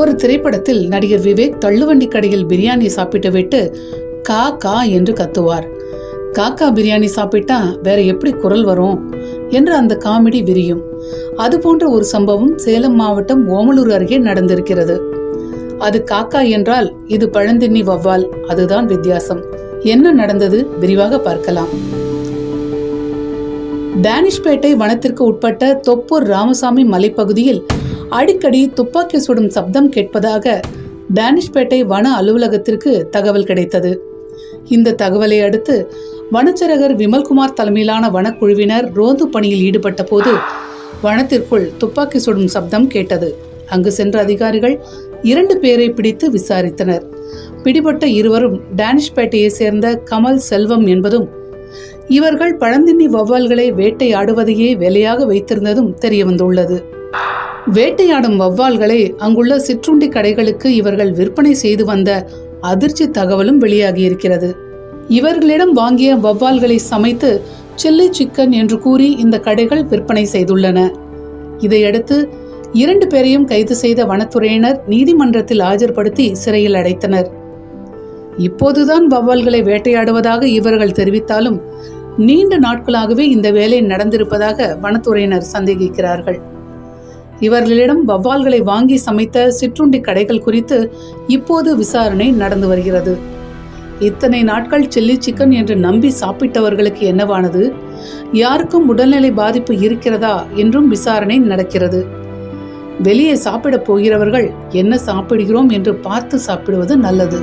ஒரு திரைப்படத்தில் நடிகர் விவேக் தள்ளுவண்டி கடையில் பிரியாணி சாப்பிட்டுவிட்டு கா கா என்று கத்துவார். காக்கா பிரியாணி சாப்பிட்டா வேற எப்படி குரல் வரும் என்று அந்த காமெடி விரியும். அதுபோன்ற ஒரு சம்பவம் சேலம் மாவட்டம் ஓமலூர் அருகே நடந்திருக்கிறது. அது காக்கா என்றால் இது பழந்தின்னி வவ்வால், அதுதான் வித்தியாசம். என்ன நடந்தது விரிவாக பார்க்கலாம். டேனிஷ்பேட்டை வனத்திற்கு உட்பட்ட தொப்பூர் ராமசாமி மலைப்பகுதியில் அடிக்கடி துப்பாக்கி சுடும் சப்தம் கேட்பதாக டேனிஷ்பேட்டை வன அலுவலகத்திற்கு தகவல் கிடைத்தது. இந்த தகவலை அடுத்து வனச்சரகர் விமல்குமார் தலைமையிலான வனக்குழுவினர் ரோந்து பணியில் ஈடுபட்ட போது வனத்திற்குள் துப்பாக்கி சுடும் சப்தம் கேட்டது. அங்கு சென்ற அதிகாரிகள் 2 பேரை பிடித்து விசாரித்தனர். பிடிபட்ட இருவரும் டேனிஷ்பேட்டையை சேர்ந்த கமல் செல்வம் என்பதும் இவர்கள் பழந்தின்னி வவ்வால்களை வேட்டையாடுவதையே வேலையாக வைத்திருந்ததும் தெரிய வந்துள்ளது. வேட்டையாடும் வவ்வால்களை அங்குள்ள சிற்றுண்டி கடைகளுக்கு இவர்கள் விற்பனை செய்து வந்த அதிர்ச்சி தகவலும் வெளியாகியிருக்கிறது. இவர்களிடம் வாங்கிய வவ்வால்களை சமைத்து சில்லி சிக்கன் என்று கூறி இந்த கடைகள் விற்பனை செய்துள்ளன. இதையடுத்து 2 பேரையும் கைது செய்த வனத்துறையினர் நீதிமன்றத்தில் ஆஜர்படுத்தி சிறையில் அடைத்தனர். இப்போதுதான் வவ்வால்களை வேட்டையாடுவதாக இவர்கள் தெரிவித்தாலும் நீண்ட நாட்களாகவே இந்த வேலை நடந்திருப்பதாக வனத்துறையினர் சந்தேகிக்கிறார்கள். இவர்களிடம் வவ்வால்களை வாங்கி சமைத்த சிற்றுண்டி கடைகள் குறித்து இப்போது விசாரணை நடந்து வருகிறது. இத்தனை நாட்கள் சில்லி சிக்கன் என்று நம்பி சாப்பிட்டவர்களுக்கு என்னவானது, யாருக்கும் உடல்நிலை பாதிப்பு இருக்கிறதா என்றும் விசாரணை நடக்கிறது. வெளியே சாப்பிட போகிறவர்கள் என்ன சாப்பிடுகிறோம் என்று பார்த்து சாப்பிடுவது நல்லது.